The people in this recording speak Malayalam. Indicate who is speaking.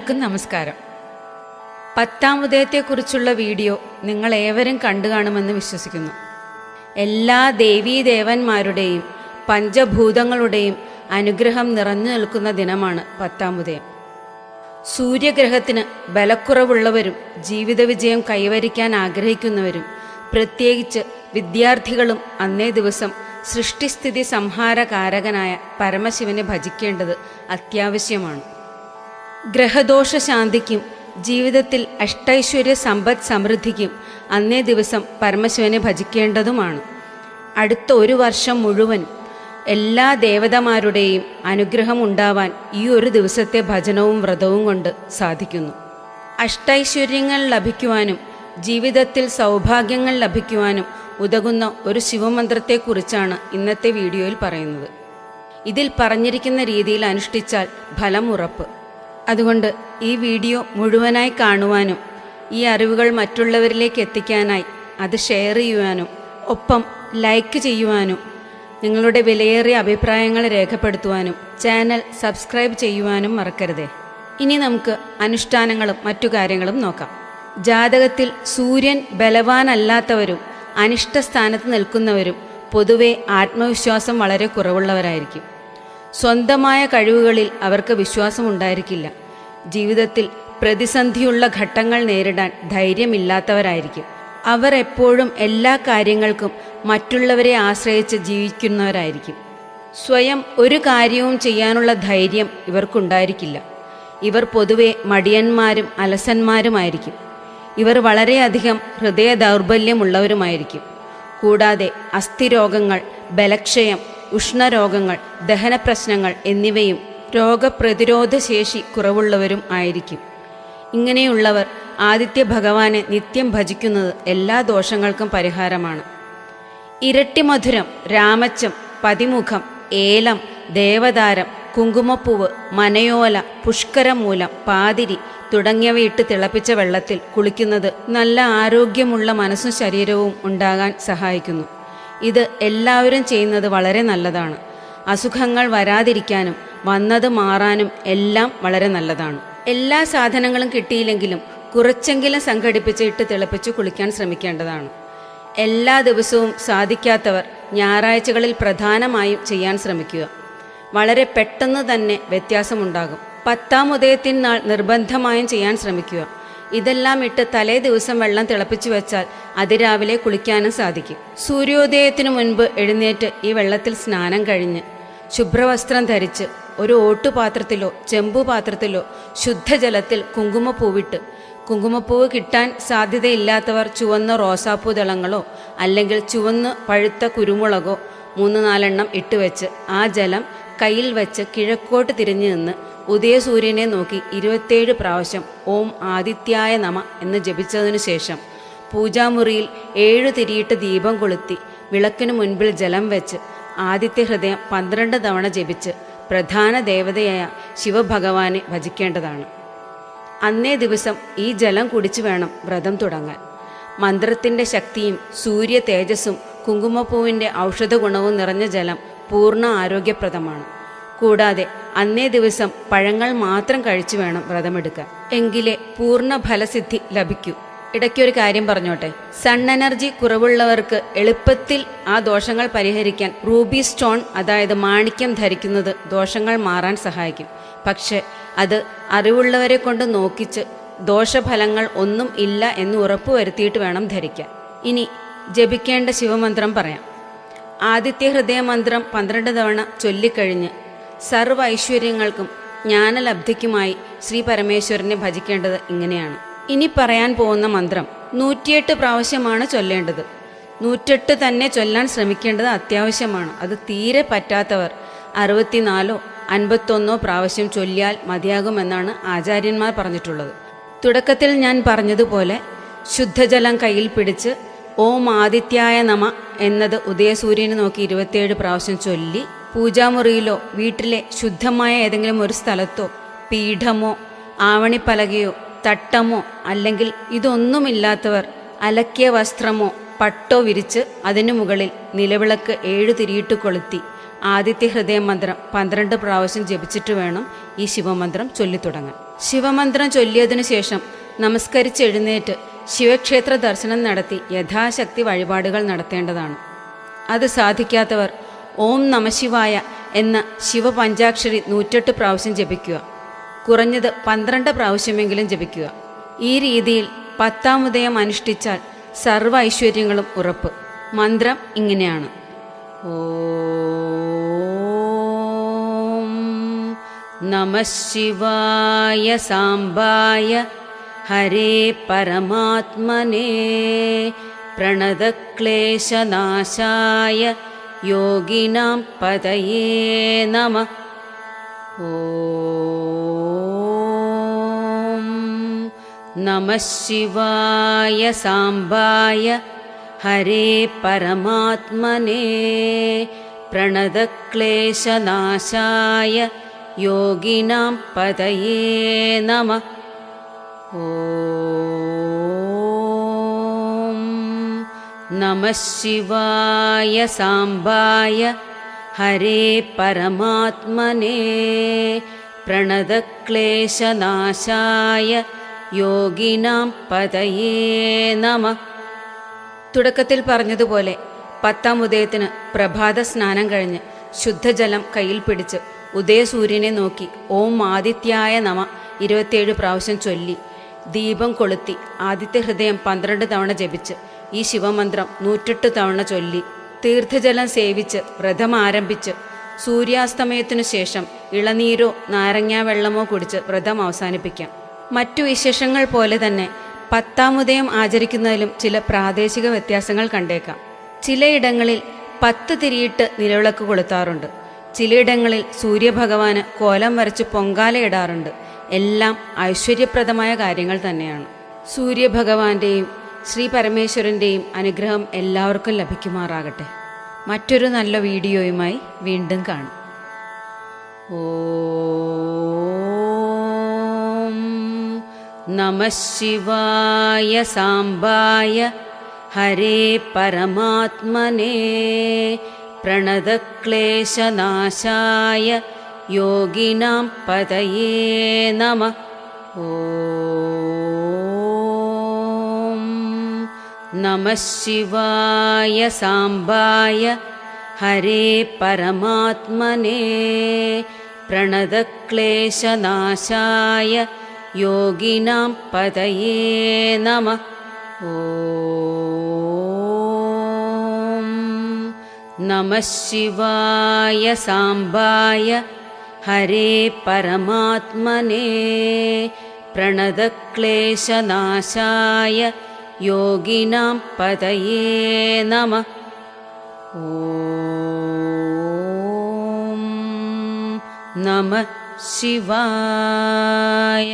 Speaker 1: എല്ലാവർക്കും നമസ്കാരം. 10-ാം ഉദയത്തെക്കുറിച്ചുള്ള വീഡിയോ നിങ്ങൾ ഏവരും കണ്ടു കാണുമെന്ന് വിശ്വസിക്കുന്നു. എല്ലാ ദേവീദേവന്മാരുടെയും പഞ്ചഭൂതങ്ങളുടെയും അനുഗ്രഹം നിറഞ്ഞു നിൽക്കുന്ന ദിനമാണ് 10-ാം ഉദയം. സൂര്യഗ്രഹത്തിന് ബലക്കുറവുള്ളവരും ജീവിത വിജയം കൈവരിക്കാൻ ആഗ്രഹിക്കുന്നവരും പ്രത്യേകിച്ച് വിദ്യാർത്ഥികളും അന്നേ ദിവസം സൃഷ്ടിസ്ഥിതി സംഹാരകാരകനായ പരമശിവനെ ഭജിക്കേണ്ടത് അത്യാവശ്യമാണ്. ഗ്രഹദോഷ ശാന്തിക്കും ജീവിതത്തിൽ അഷ്ടൈശ്വര്യ സമ്പദ് സമൃദ്ധിക്കും അന്നേ ദിവസം പരമശിവനെ ഭജിക്കേണ്ടതുമാണ്. അടുത്ത ഒരു വർഷം മുഴുവൻ എല്ലാ ദേവതമാരുടെയും അനുഗ്രഹം ഉണ്ടാവാൻ ഈ ഒരു ദിവസത്തെ ഭജനവും വ്രതവും കൊണ്ട് സാധിക്കുന്നു. അഷ്ടൈശ്വര്യങ്ങൾ ലഭിക്കുവാനും ജീവിതത്തിൽ സൗഭാഗ്യങ്ങൾ ലഭിക്കുവാനും ഉതകുന്ന ഒരു ശിവമന്ത്രത്തെക്കുറിച്ചാണ് ഇന്നത്തെ വീഡിയോയിൽ പറയുന്നത്. ഇതിൽ പറഞ്ഞിരിക്കുന്ന രീതിയിൽ അനുഷ്ഠിച്ചാൽ ഫലം ഉറപ്പ്. അതുകൊണ്ട് ഈ വീഡിയോ മുഴുവനായി കാണുവാനും ഈ അറിവുകൾ മറ്റുള്ളവരിലേക്ക് എത്തിക്കാനായി അത് ഷെയർ ചെയ്യുവാനും ഒപ്പം ലൈക്ക് ചെയ്യുവാനും നിങ്ങളുടെ വിലയേറിയ അഭിപ്രായങ്ങൾ രേഖപ്പെടുത്തുവാനും ചാനൽ സബ്സ്ക്രൈബ് ചെയ്യുവാനും മറക്കരുതേ. ഇനി നമുക്ക് അനുഷ്ഠാനങ്ങളും മറ്റു കാര്യങ്ങളും നോക്കാം. ജാതകത്തിൽ സൂര്യൻ ബലവാനല്ലാത്തവരും അനിഷ്ടസ്ഥാനത്ത് നിൽക്കുന്നവരും പൊതുവെ ആത്മവിശ്വാസം വളരെ കുറവുള്ളവരായിരിക്കും. സ്വന്തമായ കഴിവുകളിൽ അവർക്ക് വിശ്വാസം ഉണ്ടായിരിക്കില്ല. ജീവിതത്തിൽ പ്രതിസന്ധിയുള്ള ഘട്ടങ്ങൾ നേരിടാൻ ധൈര്യമില്ലാത്തവരായിരിക്കും. അവർ എപ്പോഴും എല്ലാ കാര്യങ്ങൾക്കും മറ്റുള്ളവരെ ആശ്രയിച്ച് ജീവിക്കുന്നവരായിരിക്കും. സ്വയം ഒരു കാര്യവും ചെയ്യാനുള്ള ധൈര്യം ഇവർക്കുണ്ടായിരിക്കില്ല. ഇവർ പൊതുവെ മടിയന്മാരും അലസന്മാരുമായിരിക്കും. ഇവർ വളരെയധികം ഹൃദയ ദൗർബല്യമുള്ളവരുമായിരിക്കും. കൂടാതെ അസ്ഥിരോഗങ്ങൾ, ബലക്ഷയം, ഉഷ്ണരോഗങ്ങൾ, ദഹനപ്രശ്നങ്ങൾ എന്നിവയും രോഗപ്രതിരോധ ശേഷി കുറവുള്ളവരും ആയിരിക്കും. ഇങ്ങനെയുള്ളവർ ആദിത്യ ഭഗവാനെ നിത്യം ഭജിക്കുന്നത് എല്ലാ ദോഷങ്ങൾക്കും പരിഹാരമാണ്. ഇരട്ടിമധുരം, രാമച്ചം, പതിമുഖം, ഏലം, ദേവതാരം, കുങ്കുമപ്പൂവ്, മനയോല, പുഷ്കരമൂലം, പാതിരി തുടങ്ങിയവയിട്ട് തിളപ്പിച്ച വെള്ളത്തിൽ കുളിക്കുന്നത് നല്ല ആരോഗ്യമുള്ള മനസ്സും ശരീരവും ഉണ്ടാകാൻ സഹായിക്കുന്നു. ഇത് എല്ലാവരും ചെയ്യുന്നത് വളരെ നല്ലതാണ്. അസുഖങ്ങൾ വരാതിരിക്കാനും വന്നത് മാറാനും എല്ലാം വളരെ നല്ലതാണ്. എല്ലാ സാധനങ്ങളും കിട്ടിയില്ലെങ്കിലും കുറച്ചെങ്കിലും സംഘടിപ്പിച്ച് ഇട്ട് തിളപ്പിച്ച് കുളിക്കാൻ ശ്രമിക്കേണ്ടതാണ്. എല്ലാ ദിവസവും സാധിക്കാത്തവർ ഞായറാഴ്ചകളിൽ പ്രധാനമായും ചെയ്യാൻ ശ്രമിക്കുക. വളരെ പെട്ടെന്ന് തന്നെ വ്യത്യാസമുണ്ടാകും. 10-ാം ഉദയത്തിനാൾ നിർബന്ധമായും ചെയ്യാൻ ശ്രമിക്കുക. ഇതെല്ലാം ഇട്ട് തലേ ദിവസം വെള്ളം തിളപ്പിച്ചു വെച്ചാൽ അതിരാവിലെ കുളിക്കാനും സാധിക്കും. സൂര്യോദയത്തിനു മുൻപ് എഴുന്നേറ്റ് ഈ വെള്ളത്തിൽ സ്നാനം കഴിഞ്ഞ് ശുഭ്രവസ്ത്രം ധരിച്ച് ഒരു ഓട്ടുപാത്രത്തിലോ ചെമ്പുപാത്രത്തിലോ ശുദ്ധജലത്തിൽ കുങ്കുമപ്പൂവിട്ട്, കുങ്കുമപ്പൂവ് കിട്ടാൻ സാധ്യതയില്ലാത്തവർ ചുവന്ന റോസാപ്പൂ ദളങ്ങളോ അല്ലെങ്കിൽ ചുവന്ന് പഴുത്ത കുരുമുളകോ 3-4 ഇട്ടുവെച്ച് ആ ജലം കയ്യിൽ വെച്ച് കിഴക്കോട്ട് തിരിഞ്ഞു നിന്ന് ഉദയസൂര്യനെ നോക്കി 27 പ്രാവശ്യം ഓം ആദിത്യായ നമ എന്ന് ജപിച്ചതിനു ശേഷം പൂജാമുറിയിൽ 7 തിരിയിട്ട് ദീപം കൊളുത്തി വിളക്കിനു മുൻപിൽ ജലം വെച്ച് ആദിത്യ ഹൃദയം 12 തവണ ജപിച്ച് പ്രധാന ദേവതയായ ശിവഭഗവാനെ ഭജിക്കേണ്ടതാണ്. അന്നേ ദിവസം ഈ ജലം കുടിച്ചു വേണം വ്രതം തുടങ്ങാൻ. മന്ത്രത്തിൻ്റെ ശക്തിയും സൂര്യ തേജസ്സും കുങ്കുമപ്പൂവിൻ്റെ ഔഷധ ഗുണവും നിറഞ്ഞ ജലം പൂർണ്ണ ആരോഗ്യപ്രദമാണ്. കൂടാതെ അന്നേ ദിവസം പഴങ്ങൾ മാത്രം കഴിച്ചു വേണം വ്രതമെടുക്കാൻ. എങ്കിലേ പൂർണ്ണ ഫലസിദ്ധി ലഭിക്കൂ. ഇടയ്ക്കൊരു കാര്യം പറഞ്ഞോട്ടെ. സൺ എനർജി കുറവുള്ളവർക്ക് എളുപ്പത്തിൽ ആ ദോഷങ്ങൾ പരിഹരിക്കാൻ റൂബി സ്റ്റോൺ, അതായത് മാണിക്യം ധരിക്കുന്നത് ദോഷങ്ങൾ മാറാൻ സഹായിക്കും. പക്ഷെ അത് അറിവുള്ളവരെ കൊണ്ട് നോക്കിച്ച് ദോഷഫലങ്ങൾ ഒന്നും ഇല്ല എന്ന് ഉറപ്പുവരുത്തിയിട്ട് വേണം ധരിക്കാൻ. ഇനി ജപിക്കേണ്ട ശിവമന്ത്രം പറയാം. ആദിത്യ ഹൃദയമന്ത്രം 12 തവണ ചൊല്ലിക്കഴിഞ്ഞ് സർവ്വ ഐശ്വര്യങ്ങൾക്കും ജ്ഞാനലബ്ധിക്കുമായി ശ്രീ പരമേശ്വരനെ ഭജിക്കേണ്ടത് ഇങ്ങനെയാണ്. ഇനി പറയാൻ പോകുന്ന മന്ത്രം 108 പ്രാവശ്യമാണ് ചൊല്ലേണ്ടത്. 108 തന്നെ ചൊല്ലാൻ ശ്രമിക്കേണ്ടത് അത്യാവശ്യമാണ്. അത് തീരെ പറ്റാത്തവർ 64 51 പ്രാവശ്യം ചൊല്ലിയാൽ മതിയാകുമെന്നാണ് ആചാര്യന്മാർ പറഞ്ഞിട്ടുള്ളത്. തുടക്കത്തിൽ ഞാൻ പറഞ്ഞതുപോലെ ശുദ്ധജലം കയ്യിൽ പിടിച്ച് ഓം ആദിത്യായ നമ എന്നത് ഉദയസൂര്യനെ നോക്കി 27 പ്രാവശ്യം ചൊല്ലി പൂജാമുറിയിലോ വീട്ടിലെ ശുദ്ധമായ ഏതെങ്കിലും ഒരു സ്ഥലത്തോ പീഠമോ ആവണിപ്പലകയോ തട്ടമോ അല്ലെങ്കിൽ ഇതൊന്നുമില്ലാത്തവർ അലക്കിയ വസ്ത്രമോ പട്ടോ വിരിച്ച് അതിനു മുകളിൽ നിലവിളക്ക് 7 തിരിയിട്ട് കൊളുത്തി ആദിത്യ ഹൃദയ മന്ത്രം 12 പ്രാവശ്യം ജപിച്ചിട്ട് വേണം ഈ ശിവമന്ത്രം ചൊല്ലിത്തുടങ്ങാൻ. ശിവമന്ത്രം ചൊല്ലിയതിനു ശേഷം നമസ്കരിച്ചെഴുന്നേറ്റ് ശിവക്ഷേത്ര ദർശനം നടത്തി യഥാശക്തി വഴിപാടുകൾ നടത്തേണ്ടതാണ്. അത് സാധിക്കാത്തവർ ഓം നമശിവായ എന്ന ശിവപഞ്ചാക്ഷരി 108 പ്രാവശ്യം ജപിക്കുക. കുറഞ്ഞത് 12 പ്രാവശ്യമെങ്കിലും ജപിക്കുക. ഈ രീതിയിൽ 10-ാം ഉദയം അനുഷ്ഠിച്ചാൽ സർവ്വ ഐശ്വര്യങ്ങളും ഉറപ്പ്. മന്ത്രം ഇങ്ങനെയാണ്: ഓം നമഃ ശിവായ സാംബായ ഹരേ പരമാത്മനേ പ്രണതക്ലേശനാശായ യോഗിനാം പതയേ നമഃ. ഓം നമഃ ശിവായ സാംബായ ഹരേ പരമാത്മനേ പ്രണതക്ലേശനാശായ യോഗിനാം പതയേ നമഃ. ഓം നമഃ ശിവായ സാംബായ ഹരേ പരമാത്മനേ പ്രണതക്ലേശനാശായ യോഗിനാം പതയേ നമഃ. തുടക്കത്തിൽ പറഞ്ഞതുപോലെ 10-ാം ഉദയത്തിന് പ്രഭാത സ്നാനം കഴിഞ്ഞ് ശുദ്ധജലം കയ്യിൽ പിടിച്ച് ഉദയസൂര്യനെ നോക്കി ഓം ആദിത്യായ നമ 27 പ്രാവശ്യം ചൊല്ലി ദീപം കൊളുത്തി ആദിത്യ ഹൃദയം 12 തവണ ജപിച്ച് ഈ ശിവമന്ത്രം 108 തവണ ചൊല്ലി തീർത്ഥജലം സേവിച്ച് വ്രതം ആരംഭിച്ച് സൂര്യാസ്തമയത്തിനു ശേഷം ഇളനീരോ നാരങ്ങാ വെള്ളമോ കുടിച്ച് വ്രതം അവസാനിപ്പിക്കാം. മറ്റു വിശേഷങ്ങൾ പോലെ തന്നെ 10-ാം ഉദയം ആചരിക്കുന്നതിലും ചില പ്രാദേശിക വ്യത്യാസങ്ങൾ കണ്ടേക്കാം. ചിലയിടങ്ങളിൽ 10 തിരിയിട്ട് നിലവിളക്ക് കൊളുത്താറുണ്ട്. ചിലയിടങ്ങളിൽ സൂര്യഭഗവാന് കോലം വരച്ച് പൊങ്കാലയിടാറുണ്ട്. എല്ലാം ഐശ്വര്യപ്രദമായ കാര്യങ്ങൾ തന്നെയാണ്. സൂര്യഭഗവാന്റെയും ശ്രീ പരമേശ്വരൻ്റെയും അനുഗ്രഹം എല്ലാവർക്കും ലഭിക്കുമാറാകട്ടെ. മറ്റൊരു നല്ല വീഡിയോയുമായി വീണ്ടും കാണാം. ഓം നമഃ ശിവായ സാംബായ ഹരേ പരമാത്മനേ പ്രണതക്ലേശനാശായ യോഗിനാം പതയേ നമഃ. ഓം നമഃ ശിവായ സാംബായ ഹരേ പരമാത്മനേ പ്രണതക്ലേശനാശായ യോഗിനാം പതയേ നമഃ. ഓം നമഃ ശിവായ സാംബായ ഹരേ പരമാത്മനേ പ്രണതക്ലേശനാശായ യോഗിനാം പതയേ നമഃ. ഓം നമഃ ശിവായ.